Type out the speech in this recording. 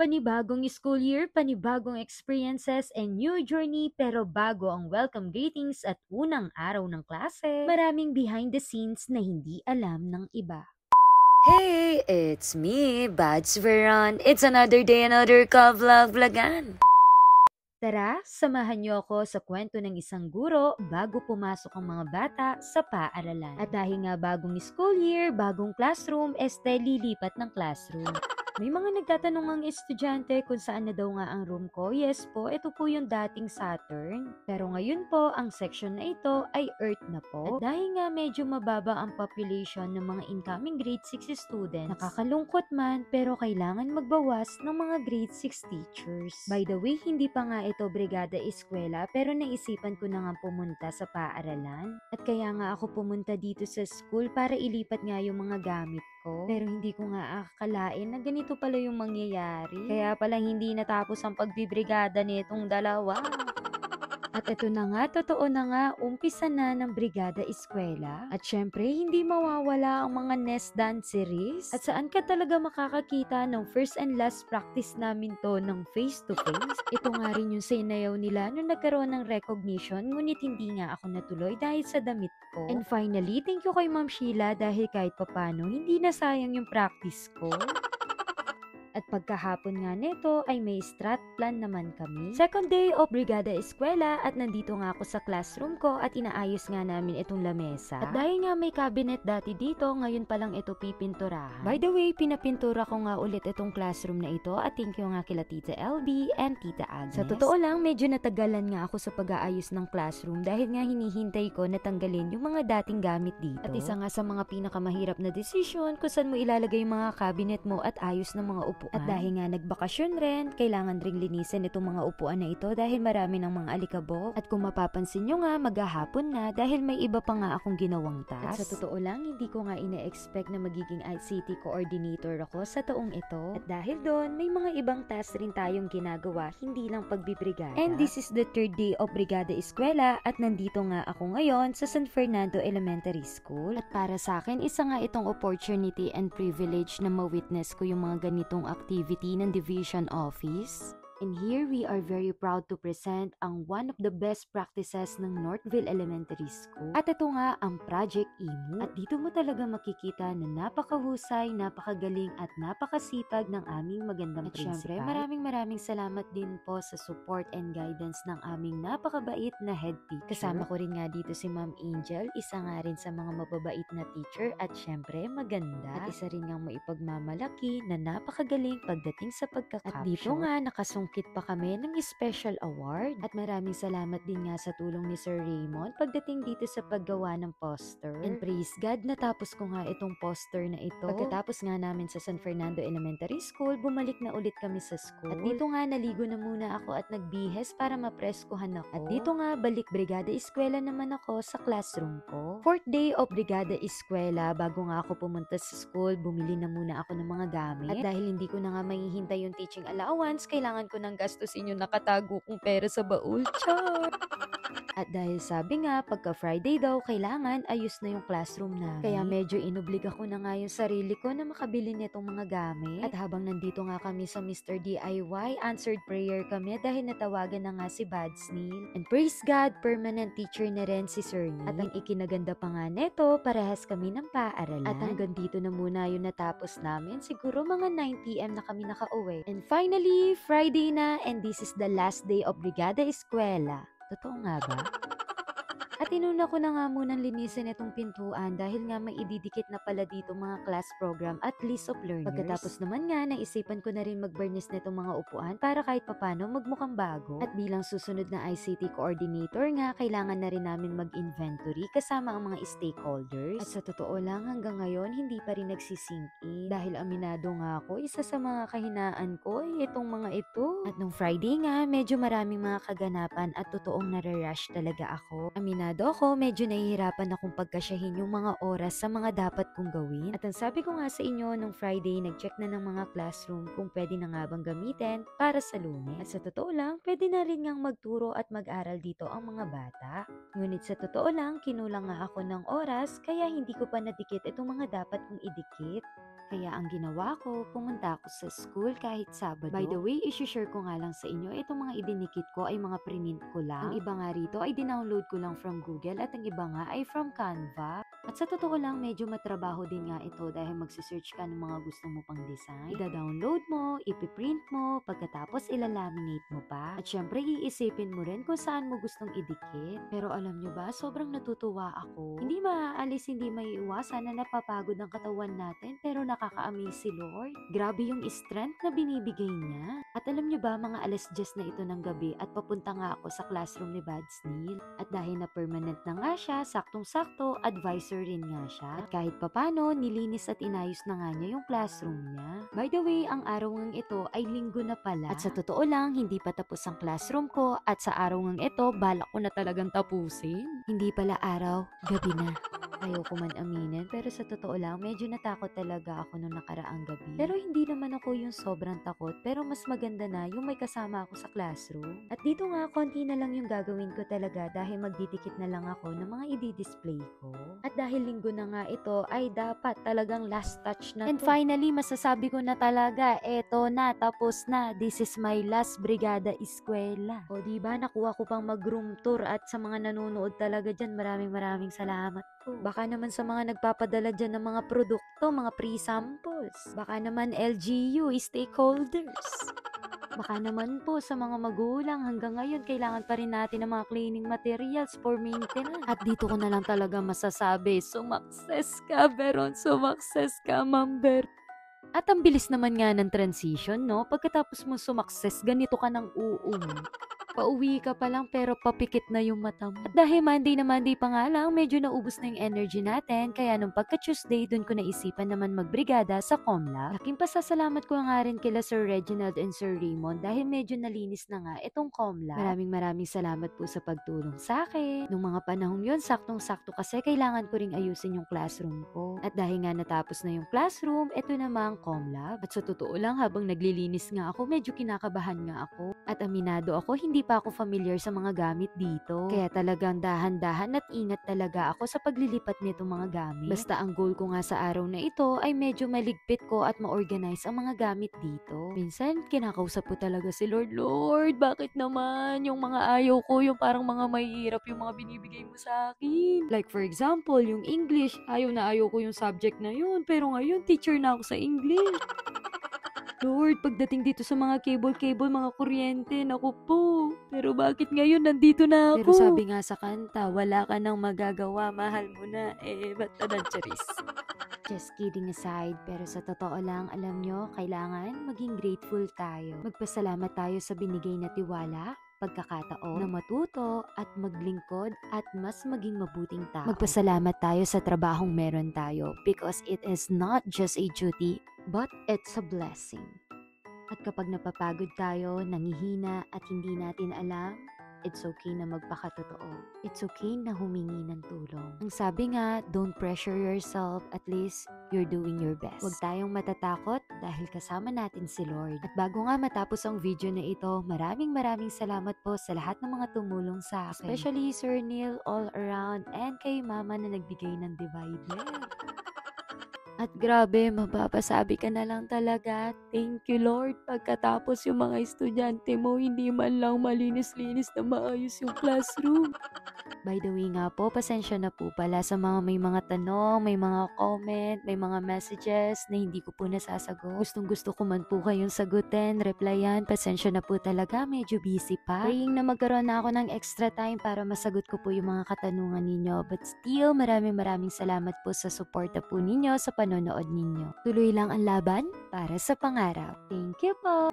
Panibagong school year, panibagong experiences, and new journey pero bago ang welcome greetings at unang araw ng klase, maraming behind the scenes na hindi alam ng iba. Hey, it's me, Bads Veron. It's another day, another ka-vlog-vlogan. Tara, samahan niyo ako sa kwento ng isang guro bago pumasok ang mga bata sa paaralan. At dahil nga bagong school year, bagong classroom, lilipat ng classroom. May mga nagtatanong ang estudyante kung saan na daw nga ang room ko. Yes po, ito po yung dating Saturn. Pero ngayon po, ang section na ito ay Earth na po. At dahil nga medyo mababa ang population ng mga incoming grade 6 students, nakakalungkot man pero kailangan magbawas ng mga grade 6 teachers. By the way, hindi pa nga ito brigada eskwela pero naisipan ko na nga pumunta sa paaralan. At kaya nga ako pumunta dito sa school para ilipat nga yung mga gamit ko. Pero hindi ko nga akalain na ganito pala yung mangyayari. Kaya pala hindi natapos ang pagbibrigada nitong dalawa. At ito na nga, totoo na nga, umpisa na ng Brigada Eskwela. At syempre, hindi mawawala ang mga nest dance series. At saan ka talaga makakakita ng first and last practice namin to ng face-to-face? Ito nga rin yung sinayaw nila nung nagkaroon ng recognition, ngunit hindi nga ako natuloy dahil sa damit ko. And finally, thank you kay Ma'am Sheila dahil kahit papano, hindi nasayang yung practice ko. At pagkahapon nga nito ay may strat plan naman kami. Second day of Brigada Eskwela at nandito nga ako sa classroom ko at inaayos nga namin itong lamesa. At dahil nga may cabinet dati dito, ngayon pa lang ito pipinturahan. By the way, pinapintura ko nga ulit itong classroom na ito at thank you nga kila Tita LB and Tita Agnes. Sa totoo lang, medyo natagalan nga ako sa pag-aayos ng classroom dahil nga hinihintay ko na tanggalin yung mga dating gamit dito. At isa nga sa mga pinakamahirap na desisyon kung saan mo ilalagay yung mga cabinet mo at ayos ng mga upuan. At dahil nga nagbakasyon rin, kailangan ring linisin itong mga upuan na ito dahil marami ng mga alikabok. At kung mapapansin nyo nga, maghahapon na dahil may iba pa nga akong ginawang task. At sa totoo lang, hindi ko nga ina-expect na magiging ICT coordinator ako sa taong ito. At dahil doon, may mga ibang task rin tayong ginagawa, hindi lang pagbibrigada. And this is the third day of Brigada Eskwela at nandito nga ako ngayon sa San Fernando Elementary School. At para sa akin, isa nga itong opportunity and privilege na ma-witness ko yung mga ganitong activity ng Division Office. And here we are very proud to present ang one of the best practices ng Northville Elementary School. At ito nga ang Project IMU. At dito mo talaga makikita na napakahusay, napakagaling at napakasipag ng aming magandang principal. At syempre, maraming salamat din po sa support and guidance ng aming napakabait na head teacher. Kasama ko rin nga dito si Ma'am Angel, isa nga rin sa mga mababait na teacher at syempre maganda. At isa rin nga maipagmamalaki na napakagaling pagdating sa pagka-caption. At dito nga nakasungkit pa kami ng special award. At maraming salamat din nga sa tulong ni Sir Raymond pagdating dito sa paggawa ng poster. And praise God, natapos ko nga itong poster na ito. Pagkatapos nga namin sa San Fernando Elementary School, bumalik na ulit kami sa school. At dito nga naligo na muna ako at nagbihes para mapreskuhan ako. At dito nga balik Brigada Eskwela naman ako sa classroom ko. Fourth day of Brigada Eskwela, bago nga ako pumunta sa school, bumili na muna ako ng mga gamit. At dahil hindi ko na nga mahihintay yung teaching allowance, kailangan ko ng gastusin yung nakatago kong pera sa baul. Char! At dahil sabi nga, pagka Friday daw, kailangan ayos na yung classroom namin. Kaya medyo inoblig ako na nga yung sarili ko na makabili nitong mga gamit. At habang nandito nga kami sa Mr. DIY, answered prayer kami dahil natawagan na nga si Bads Neil. And praise God, permanent teacher na rin si Sir Neil. At ang ikinaganda pa nga neto, parehas kami ng paaralan. At hanggang dito na muna yung natapos namin. Siguro mga 9 PM na kami nakauwi. And finally, Friday na and this is the last day of Brigada Eskwela. Totoo nga ba? At inuna ko na nga munang linisin itong pintuan dahil nga may ididikit na pala dito mga class program at list of learners. Pagkatapos naman nga, naisipan ko na rin magbarnis nitong mga upuan para kahit papano magmukhang bago. At bilang susunod na ICT coordinator nga, kailangan na rin namin mag-inventory kasama ang mga stakeholders. At sa totoo lang, hanggang ngayon, hindi pa rin nagsisink in. Dahil aminado nga ako, isa sa mga kahinaan ko ay itong mga ito. At nung Friday nga, medyo maraming mga kaganapan at totoong nare-rush talaga ako. Aminado ako, medyo nahihirapan akong pagkasyahin yung mga oras sa mga dapat kong gawin. At ang sabi ko nga sa inyo, nung Friday, nag-check na ng mga classroom kung pwede na nga bang gamitin para sa Lunes. At sa totoo lang, pwede na rin ngang magturo at mag-aral dito ang mga bata. Ngunit sa totoo lang, kinulang nga ako ng oras, kaya hindi ko pa nadikit itong mga dapat kong idikit. Kaya ang ginawa ko, pumunta ako sa school kahit Sabado. By the way, isi-share ko nga lang sa inyo, itong mga idinikit ko ay mga print ko lang. Ang iba nga rito ay dinownload ko lang from Google at ang iba nga ay from Canva. At sa totoo lang, medyo matrabaho din nga ito dahil magsisearch ka ng mga gusto mo pang design. Ida-download mo, ipiprint mo, pagkatapos ilalaminate mo pa. At syempre, iisipin mo rin kung saan mo gustong idikit. Pero alam nyo ba, sobrang natutuwa ako. Hindi maaalis, hindi maiiwasan na napapagod ang katawan natin, pero nakaka-amaze si Lord. Grabe yung strength na binibigay niya. At alam nyo ba, mga alas 10 na ito ng gabi at papunta nga ako sa classroom ni Bads Neil. At dahil na permanent na nga siya, saktong-sakto, advisor rin nga siya. At kahit papano, nilinis at inayos na nga niya yung classroom niya. By the way, ang araw ngang ito ay linggo na pala. At sa totoo lang, hindi pa tapos ang classroom ko at sa araw ngang ito, balak ko na talagang tapusin. Hindi pala araw, gabi na. Ayoko man aminin, pero sa totoo lang, medyo natakot talaga ako nung nakaraang gabi. Pero hindi naman ako yung sobrang takot, pero mas maganda na yung may kasama ako sa classroom. At dito nga, konti na lang yung gagawin ko talaga dahil magdidikit na lang ako ng mga i-display ko. At dahil linggo na nga ito, ay dapat talagang last touch na to. And finally, masasabi ko na talaga, eto na, tapos na. This is my last Brigada Eskwela. O diba, nakuha ko pang mag-room tour at sa mga nanonood talaga dyan, maraming salamat po. Baka naman sa mga nagpapadala dyan ng mga produkto, mga pre-samples. Baka naman LGU, stakeholders. Baka naman po sa mga magulang hanggang ngayon kailangan pa rin natin ng mga cleaning materials for maintenance. At dito ko na lang talaga masasabi, sumakses ka, Veron, sumakses ka, Mamber. At ang bilis naman nga ng transition, no? Pagkatapos mo sumakses, ganito ka ng pauwi ka pa lang pero papikit na yung mata mo. At dahil Monday pa nga lang, medyo naubos na yung energy natin. Kaya nung pagka-Tuesday, dun ko naisipan naman magbrigada sa Comlab. Laking pasasalamat ko nga rin kila Sir Reginald and Sir Raymond dahil medyo nalinis na nga itong Comlab. Maraming salamat po sa pagtulong sa akin. Nung mga panahon yun, saktong-sakto kasi kailangan ko ring ayusin yung classroom ko. At dahil nga natapos na yung classroom, ito namang Comlab. At sa totoo lang, habang naglilinis nga ako, medyo kinakabahan nga ako. At aminado ako, hindi pa ako familiar sa mga gamit dito. Kaya talagang dahan-dahan at ingat talaga ako sa paglilipat nitong mga gamit. Basta ang goal ko nga sa araw na ito ay medyo maligpit ko at ma-organize ang mga gamit dito. Minsan, kinakausap ko talaga si Lord, Lord, bakit naman yung mga ayaw ko, yung parang mga mahihirap yung mga binibigay mo sa akin? Like for example, yung English, ayaw ko yung subject na yun, pero ngayon teacher na ako sa English. Lord, pagdating dito sa mga cable, mga kuryente, naku po. Pero bakit ngayon nandito na ako? Pero sabi nga sa kanta, wala ka nang magagawa, mahal mo na. Ba't na charis? Just kidding aside, pero sa totoo lang, alam nyo, kailangan maging grateful tayo. Magpasalamat tayo sa binigay na tiwala, pagkakataon na matuto at maglingkod at mas maging mabuting tao. Magpasalamat tayo sa trabahong meron tayo because it is not just a duty, but it's a blessing. At kapag napapagod tayo, nangihina at hindi natin alam, it's okay na magpakatotoo. It's okay na humingi ng tulong. Ang sabi nga, don't pressure yourself, at least you're doing your best. Huwag tayong matatakot dahil kasama natin si Lord. At bago nga matapos ang video na ito, maraming salamat po sa lahat ng mga tumulong sa akin. Especially Sir Neil all around and kay Mama na nagbigay ng divider. At grabe, mapapasabi ka na lang talaga, thank you Lord, pagkatapos yung mga estudyante mo, hindi man lang malinis-linis na maayos yung classroom. By the way nga po, pasensya na po pala sa mga may mga tanong, may mga comment, may mga messages na hindi ko po nasasagot. Gustong-gusto ko man po kayong sagutin, replyan, pasensya na po talaga, medyo busy pa. Praying na magkaroon na ako ng extra time para masagot ko po yung mga katanungan ninyo. But still, maraming salamat po sa suporta po ninyo sa panonood ninyo. Tuloy lang ang laban para sa pangarap. Thank you po!